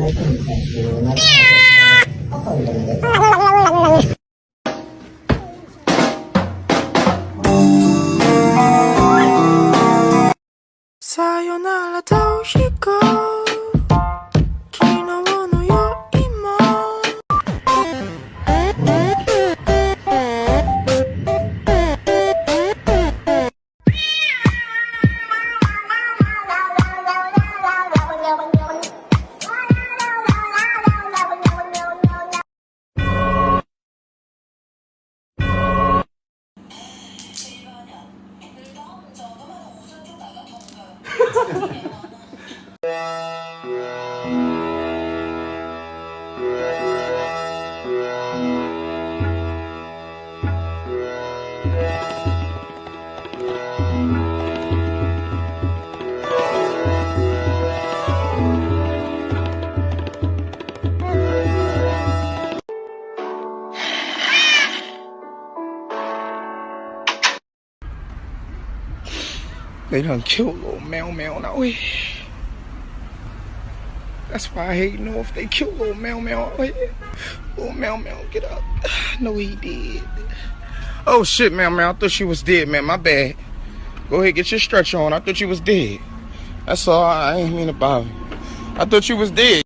さよならと飛行昨日のよ今They done killed little Mel Mel out here. That's why I hate North. They killed little Mel Mel out here. Little Mel Mel, get up. No, he did. Oh shit, Mel Mel. I thought she was dead, man. My bad. Go ahead, get your stretcher on. I thought you was dead. That's all. I ain't mean to bother you. I thought you was dead.